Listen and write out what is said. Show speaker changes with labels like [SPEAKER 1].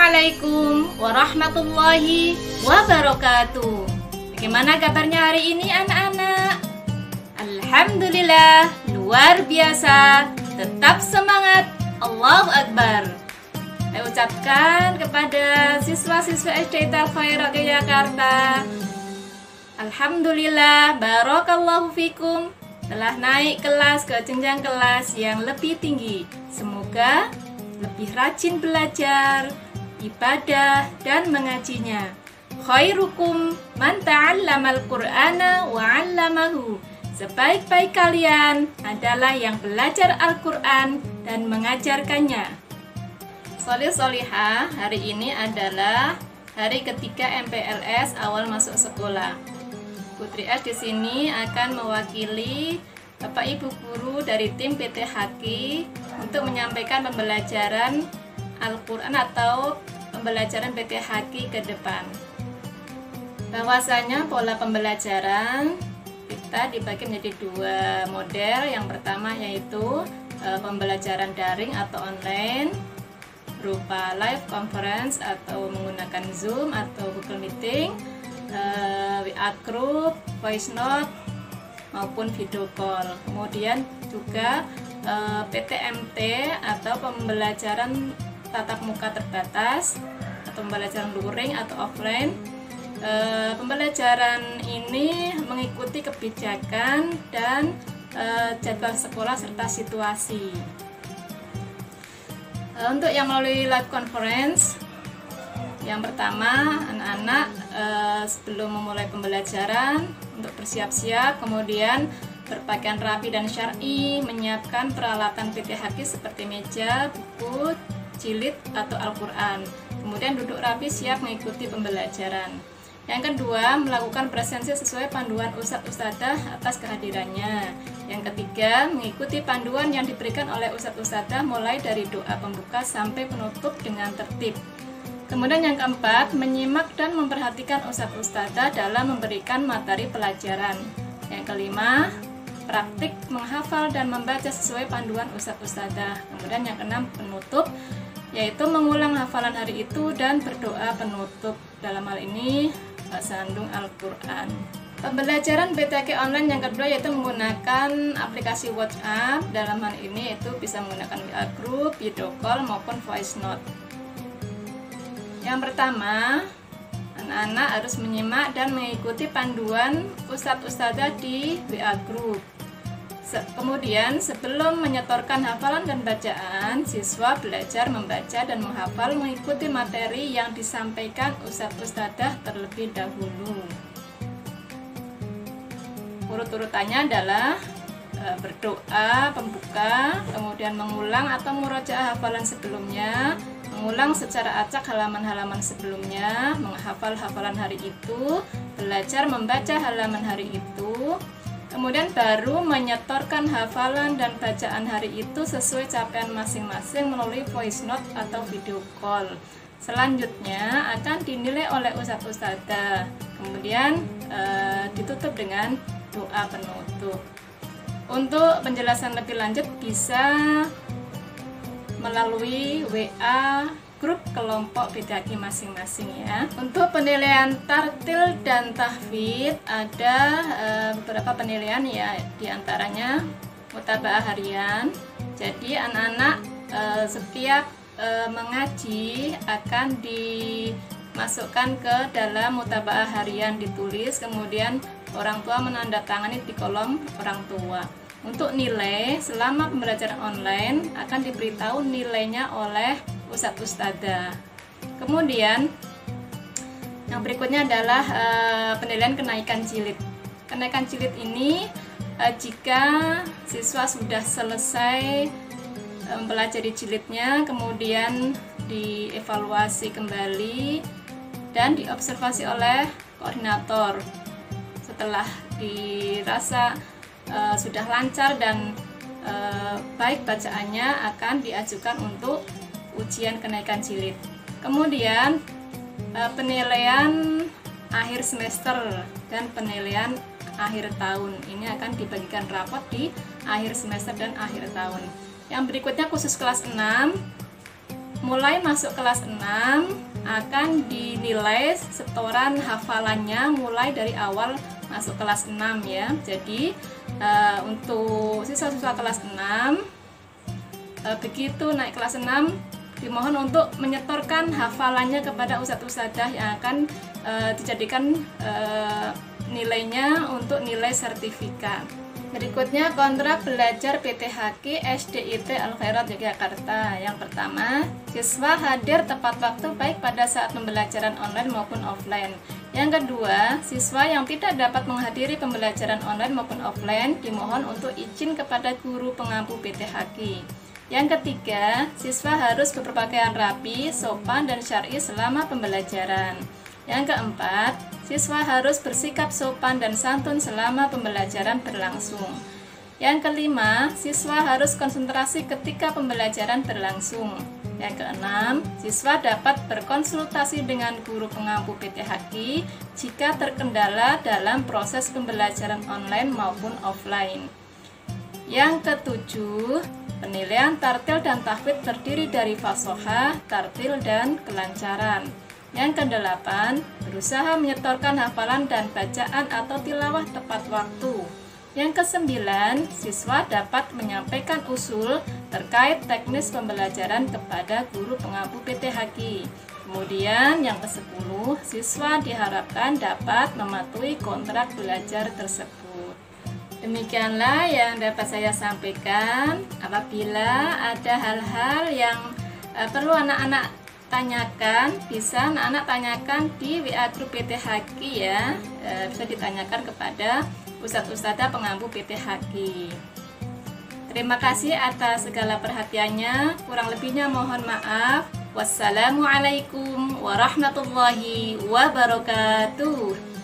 [SPEAKER 1] Assalamualaikum warahmatullahi wabarakatuh. Bagaimana kabarnya hari ini anak-anak? Alhamdulillah, luar biasa. Tetap semangat, Allahu Akbar. Saya ucapkan kepada siswa-siswa SD Al-Khairah Yogyakarta, alhamdulillah, barakallahu fikum, telah naik kelas ke jenjang kelas yang lebih tinggi. Semoga lebih rajin belajar, ibadah, dan mengajinya. Khairukum man ta'allamal Qur'ana wa 'allamahu. Sebaik-baik kalian adalah yang belajar Al-Qur'an dan mengajarkannya. Sholih Sholihah, hari ini adalah hari ketiga MPLS awal masuk sekolah. Putri S di sini akan mewakili Bapak Ibu guru dari tim PT Haki untuk menyampaikan pembelajaran Al-Quran atau pembelajaran PT Haki ke depan. Bahwasanya pola pembelajaran kita dibagi menjadi dua model. Yang pertama yaitu pembelajaran daring atau online berupa live conference atau menggunakan Zoom atau Google Meeting, WA Group, Voice Note maupun video call. Kemudian juga PTMT atau pembelajaran tatap muka terbatas atau pembelajaran luring atau offline. Pembelajaran ini mengikuti kebijakan dan jadwal sekolah serta situasi. Untuk yang melalui live conference, yang pertama, anak-anak sebelum memulai pembelajaran untuk bersiap-siap, kemudian berpakaian rapi dan syar'i, menyiapkan peralatan PT Haki seperti meja, buku, jilid atau Al-Quran. Kemudian duduk rapi siap mengikuti pembelajaran. Yang kedua, melakukan presensi sesuai panduan Ustadz Ustadzah atas kehadirannya. Yang ketiga, mengikuti panduan yang diberikan oleh Ustadz Ustadzah mulai dari doa pembuka sampai penutup dengan tertib. Kemudian yang keempat, menyimak dan memperhatikan Ustadz Ustadzah dalam memberikan materi pelajaran. Yang kelima, praktik menghafal dan membaca sesuai panduan Ustadz Ustadzah. Kemudian yang keenam, penutup, yaitu mengulang hafalan hari itu dan berdoa penutup. Dalam hal ini, sandung Al-Quran. Pembelajaran PTK online yang kedua yaitu menggunakan aplikasi WhatsApp. Dalam hal ini itu bisa menggunakan WA Group, video call maupun voice note. Yang pertama, anak-anak harus menyimak dan mengikuti panduan Ustadz Ustadzah di WA Group. Kemudian, sebelum menyetorkan hafalan dan bacaan, siswa belajar membaca dan menghafal mengikuti materi yang disampaikan Ustadz Ustadzah terlebih dahulu. Urut-urutannya adalah berdoa pembuka, kemudian mengulang atau murojaah hafalan sebelumnya, mengulang secara acak halaman-halaman sebelumnya, menghafal hafalan hari itu, belajar membaca halaman hari itu, kemudian baru menyetorkan hafalan dan bacaan hari itu sesuai capaian masing-masing melalui voice note atau video call. Selanjutnya akan dinilai oleh Ustadz Ustadzah, kemudian ditutup dengan doa penutup. Untuk penjelasan lebih lanjut bisa melalui WA grup kelompok PTK masing-masing ya. Untuk penilaian tartil dan tahfidz ada beberapa penilaian ya, diantaranya mutabaah harian. Jadi anak-anak setiap mengaji akan dimasukkan ke dalam mutabaah harian, ditulis, kemudian orang tua menandatangani di kolom orang tua. Untuk nilai selama pembelajaran online akan diberitahu nilainya oleh Ustadz Ustadzah. Kemudian yang berikutnya adalah penilaian kenaikan jilid. Kenaikan jilid ini jika siswa sudah selesai mempelajari jilidnya, kemudian dievaluasi kembali dan diobservasi oleh koordinator. Setelah dirasa sudah lancar dan baik bacaannya, akan diajukan untuk ujian kenaikan jilid. Kemudian penilaian akhir semester dan penilaian akhir tahun ini akan dibagikan rapot di akhir semester dan akhir tahun. Yang berikutnya khusus kelas 6 mulai masuk kelas 6 akan dinilai setoran hafalannya mulai dari awal masuk kelas 6 ya. Jadi untuk siswa-siswa kelas 6 begitu naik kelas 6 dimohon untuk menyetorkan hafalannya kepada ustadz-ustadzah yang akan dijadikan nilainya untuk nilai sertifikat. Berikutnya kontrak belajar PTHQ SDIT Al Khairat Yogyakarta. Yang pertama, siswa hadir tepat waktu baik pada saat pembelajaran online maupun offline. Yang kedua, siswa yang tidak dapat menghadiri pembelajaran online maupun offline dimohon untuk izin kepada guru pengampu PTHQ. Yang ketiga, siswa harus berpakaian rapi, sopan, dan syar'i selama pembelajaran. Yang keempat, siswa harus bersikap sopan dan santun selama pembelajaran berlangsung. Yang kelima, siswa harus konsentrasi ketika pembelajaran berlangsung. Yang keenam, siswa dapat berkonsultasi dengan guru pengampu PTHQ jika terkendala dalam proses pembelajaran online maupun offline. Yang ketujuh, penilaian tartil dan tahfidz terdiri dari fasohah, tartil, dan kelancaran. Yang kedelapan, berusaha menyetorkan hafalan dan bacaan atau tilawah tepat waktu. Yang kesembilan, siswa dapat menyampaikan usul terkait teknis pembelajaran kepada guru pengampu PTHQ. Kemudian yang ke-10, siswa diharapkan dapat mematuhi kontrak belajar tersebut. Demikianlah yang dapat saya sampaikan. Apabila ada hal-hal yang perlu anak-anak tanyakan, bisa anak-anak tanyakan di WA grup PTHQ ya. Bisa ditanyakan kepada ustadz-ustadzah pengampu PTHQ. Terima kasih atas segala perhatiannya. Kurang lebihnya mohon maaf. Wassalamualaikum warahmatullahi wabarakatuh.